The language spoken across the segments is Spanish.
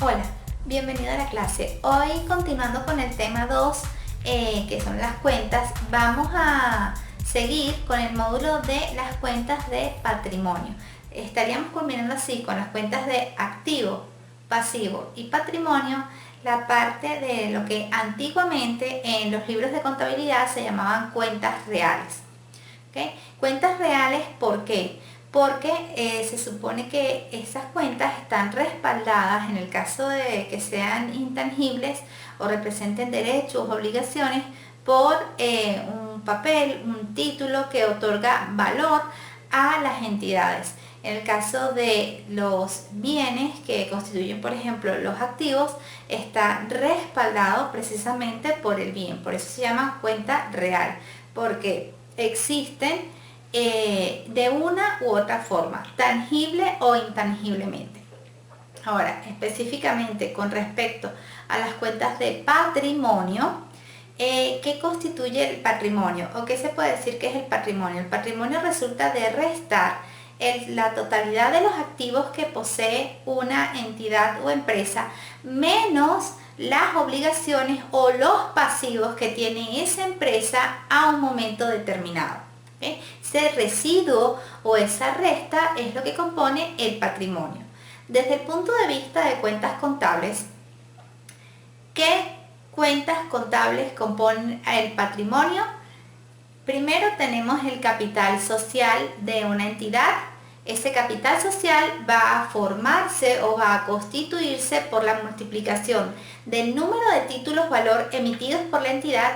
Hola, bienvenido a la clase. Hoy continuando con el tema 2, que son las cuentas, vamos a seguir con el módulo de las cuentas de patrimonio. Estaríamos culminando así con las cuentas de activo, pasivo y patrimonio, la parte de lo que antiguamente en los libros de contabilidad se llamaban cuentas reales. ¿Okay? Cuentas reales, ¿por qué? Porque se supone que esas cuentas están respaldadas en el caso de que sean intangibles o representen derechos o obligaciones por un papel, un título que otorga valor a las entidades. En el caso de los bienes que constituyen, por ejemplo, los activos, está respaldado precisamente por el bien. Por eso se llama cuenta real, porque existen de una u otra forma, tangible o intangiblemente. Ahora, específicamente con respecto a las cuentas de patrimonio, ¿qué constituye el patrimonio? ¿O qué se puede decir que es el patrimonio? El patrimonio resulta de restar la totalidad de los activos que posee una entidad o empresa menos las obligaciones o los pasivos que tiene esa empresa a un momento determinado. Ese residuo o esa resta es lo que compone el patrimonio. Desde el punto de vista de cuentas contables, ¿qué cuentas contables componen el patrimonio? Primero tenemos el capital social de una entidad. Ese capital social va a formarse o va a constituirse por la multiplicación del número de títulos valor emitidos por la entidad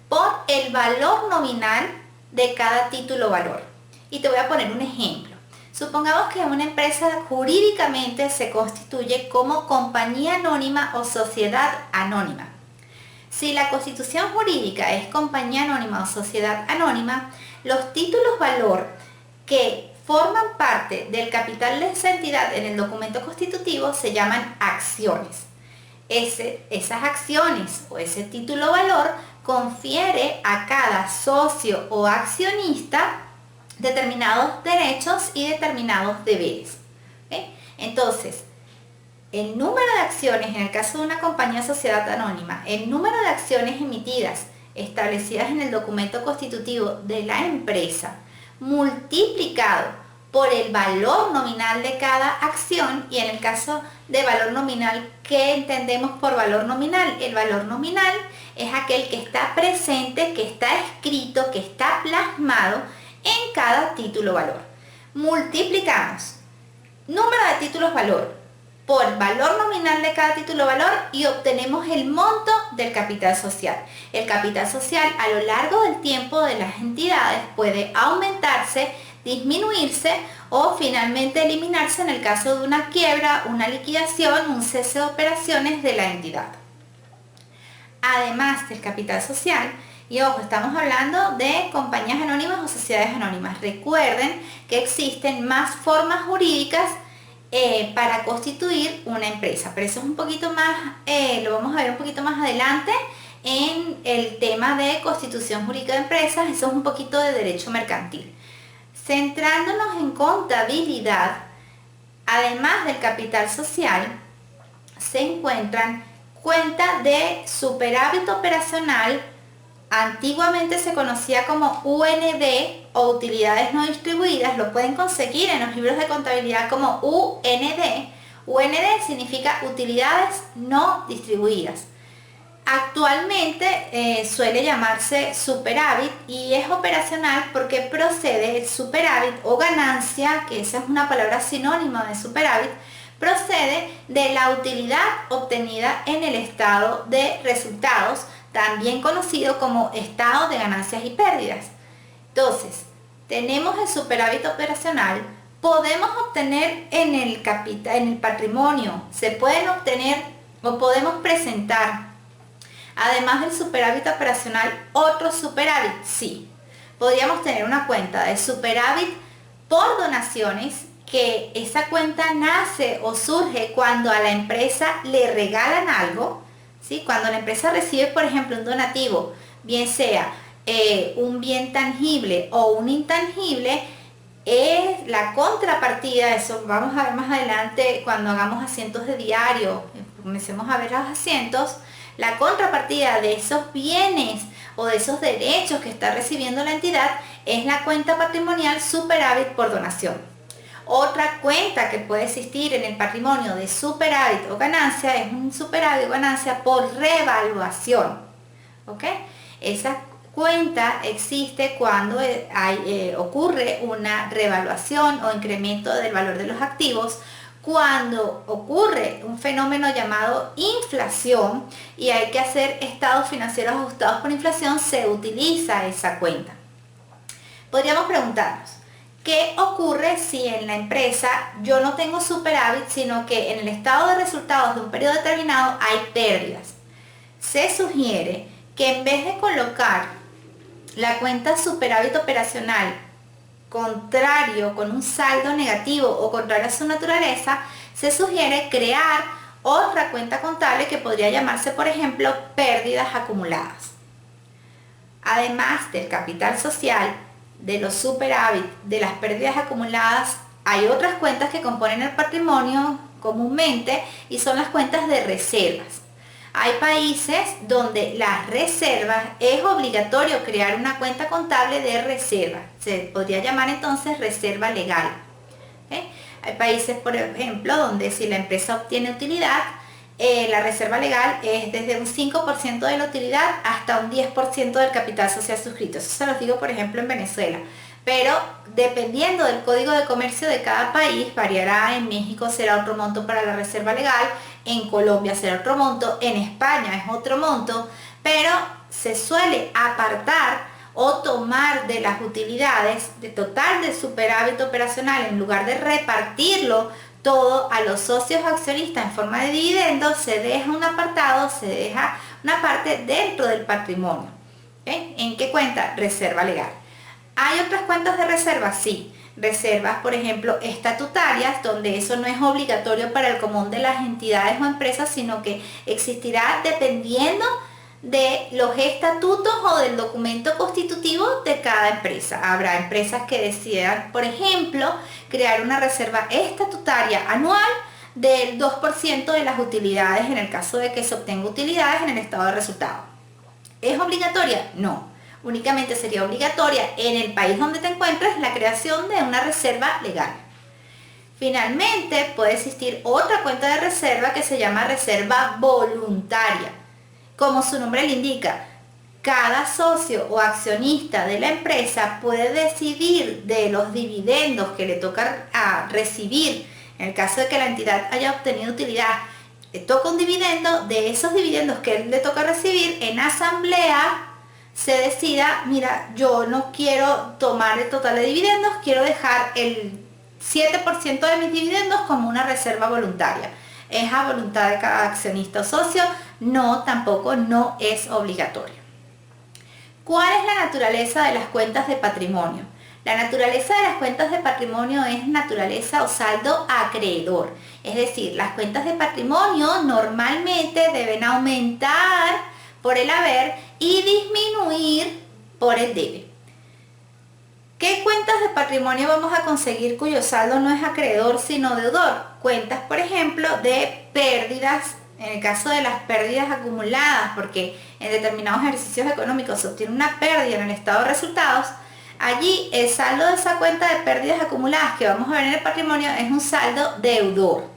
por el valor nominal de cada título valor. Y te voy a poner un ejemplo. Supongamos que una empresa jurídicamente se constituye como compañía anónima o sociedad anónima. Si la constitución jurídica es compañía anónima o sociedad anónima, los títulos valor que forman parte del capital de esa entidad en el documento constitutivo se llaman acciones. Esas acciones o ese título valor confiere a cada socio o accionista determinados derechos y determinados deberes. Entonces, el número de acciones, en el caso de una compañía o sociedad anónima, el número de acciones emitidas establecidas en el documento constitutivo de la empresa, multiplicado por el valor nominal de cada acción, y en el caso de valor nominal, ¿qué entendemos por valor nominal? El valor nominal es aquel que está presente, que está escrito, que está plasmado en cada título valor. Multiplicamos número de títulos valor por valor nominal de cada título valor y obtenemos el monto del capital social. El capital social a lo largo del tiempo de las entidades puede aumentarse, disminuirse o finalmente eliminarse en el caso de una quiebra, una liquidación, un cese de operaciones de la entidad. Además del capital social, y ojo, estamos hablando de compañías anónimas o sociedades anónimas. Recuerden que existen más formas jurídicas para constituir una empresa, pero eso es un poquito más, lo vamos a ver un poquito más adelante en el tema de constitución jurídica de empresas. Eso es un poquito de derecho mercantil. Centrándonos en contabilidad, además del capital social, se encuentran cuentas de superávit operacional. Antiguamente se conocía como UND o utilidades no distribuidas. Lo pueden conseguir en los libros de contabilidad como UND. UND significa utilidades no distribuidas. Actualmente suele llamarse superávit y es operacional porque procede el superávit o ganancia, que esa es una palabra sinónima de superávit, procede de la utilidad obtenida en el estado de resultados, también conocido como estado de ganancias y pérdidas. Entonces, tenemos el superávit operacional, podemos obtener en el capital, en el patrimonio, se pueden obtener o podemos presentar, además del superávit operacional, otro superávit. Sí, podríamos tener una cuenta de superávit por donaciones, que esa cuenta nace o surge cuando a la empresa le regalan algo, ¿sí? Cuando la empresa recibe, por ejemplo, un donativo, bien sea un bien tangible o un intangible, es la contrapartida, eso vamos a ver más adelante cuando hagamos asientos de diario, comencemos a ver los asientos, la contrapartida de esos bienes o de esos derechos que está recibiendo la entidad es la cuenta patrimonial superávit por donación. Otra cuenta que puede existir en el patrimonio de superávit o ganancia es un superávit o ganancia por revaluación. ¿Ok? Esa cuenta existe cuando ocurre una revaluación o incremento del valor de los activos, cuando ocurre un fenómeno llamado inflación y hay que hacer estados financieros ajustados por inflación, se utiliza esa cuenta. Podríamos preguntarnos, ¿qué ocurre si en la empresa yo no tengo superávit, sino que en el estado de resultados de un periodo determinado hay pérdidas? Se sugiere que en vez de colocar la cuenta superávit operacional contrario con un saldo negativo o contrario a su naturaleza, se sugiere crear otra cuenta contable que podría llamarse, por ejemplo, pérdidas acumuladas. Además del capital social, de los superávit, de las pérdidas acumuladas, hay otras cuentas que componen el patrimonio comúnmente y son las cuentas de reservas. Hay países donde las reservas es obligatorio crear una cuenta contable de reserva. Se podría llamar entonces reserva legal. ¿Okay? Hay países, por ejemplo, donde si la empresa obtiene utilidad, la reserva legal es desde un 5% de la utilidad hasta un 10% del capital social suscrito. Eso se los digo, por ejemplo, en Venezuela. Pero dependiendo del código de comercio de cada país, variará. En México será otro monto para la reserva legal, en Colombia será otro monto, en España es otro monto, pero se suele apartar o tomar de las utilidades de total del superávit operacional, en lugar de repartirlo todo a los socios accionistas en forma de dividendos, se deja un apartado, se deja una parte dentro del patrimonio. ¿Okay? ¿En qué cuenta? Reserva legal. ¿Hay otras cuentas de reserva? Sí. Reservas, por ejemplo, estatutarias, donde eso no es obligatorio para el común de las entidades o empresas, sino que existirá dependiendo de los estatutos o del documento constitutivo de cada empresa. Habrá empresas que decidan, por ejemplo, crear una reserva estatutaria anual del 2% de las utilidades en el caso de que se obtenga utilidades en el estado de resultados. ¿Es obligatoria? No. Únicamente sería obligatoria en el país donde te encuentres la creación de una reserva legal. Finalmente, puede existir otra cuenta de reserva que se llama reserva voluntaria. Como su nombre le indica, cada socio o accionista de la empresa puede decidir de los dividendos que le toca recibir. En el caso de que la entidad haya obtenido utilidad, le toca un dividendo, de esos dividendos que le toca recibir en asamblea, se decida, mira, yo no quiero tomar el total de dividendos, quiero dejar el 7% de mis dividendos como una reserva voluntaria. Es a voluntad de cada accionista o socio, tampoco no es obligatorio. ¿Cuál es la naturaleza de las cuentas de patrimonio? La naturaleza de las cuentas de patrimonio es naturaleza o saldo acreedor. Es decir, las cuentas de patrimonio normalmente deben aumentar por el haber y disminuir por el debe. ¿Qué cuentas de patrimonio vamos a conseguir cuyo saldo no es acreedor sino deudor? Cuentas, por ejemplo, de pérdidas, en el caso de las pérdidas acumuladas, porque en determinados ejercicios económicos se obtiene una pérdida en el estado de resultados. Allí el saldo de esa cuenta de pérdidas acumuladas que vamos a ver en el patrimonio es un saldo deudor.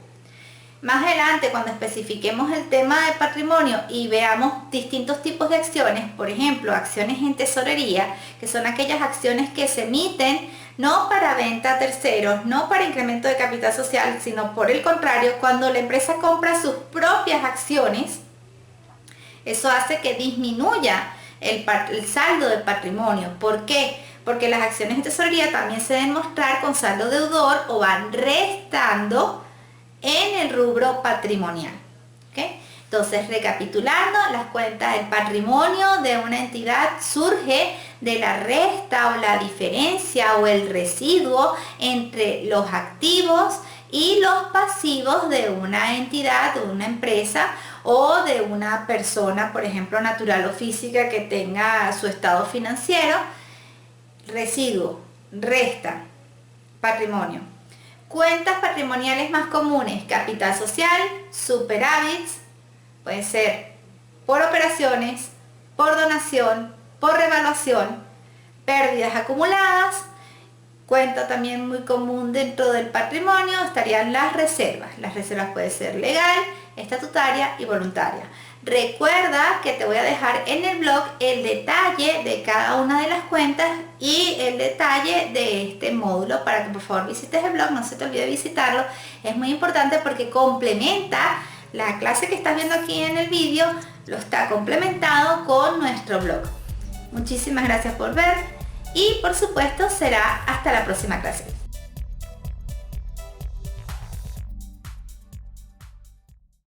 Más adelante, cuando especifiquemos el tema de patrimonio y veamos distintos tipos de acciones, por ejemplo, acciones en tesorería, que son aquellas acciones que se emiten no para venta a terceros, no para incremento de capital social, sino por el contrario, cuando la empresa compra sus propias acciones, eso hace que disminuya el saldo del patrimonio. ¿Por qué? Porque las acciones en tesorería también se deben mostrar con saldo deudor o van restando en el rubro patrimonial. ¿Okay? Entonces, recapitulando, las cuentas del patrimonio de una entidad surge de la resta o la diferencia o el residuo entre los activos y los pasivos de una entidad, de una empresa o de una persona, por ejemplo, natural o física que tenga su estado financiero. Residuo, resta, patrimonio. Cuentas patrimoniales más comunes: capital social, superávits, puede ser por operaciones, por donación, por revaluación, pérdidas acumuladas. Cuenta también muy común dentro del patrimonio estarían las reservas. Las reservas pueden ser legal, estatutaria y voluntaria. Recuerda que te voy a dejar en el blog el detalle de cada una de las cuentas y el detalle de este módulo para que por favor visites el blog, no se te olvide visitarlo. Es muy importante porque complementa la clase que estás viendo aquí en el vídeo, lo está complementado con nuestro blog. Muchísimas gracias por ver y por supuesto será hasta la próxima clase.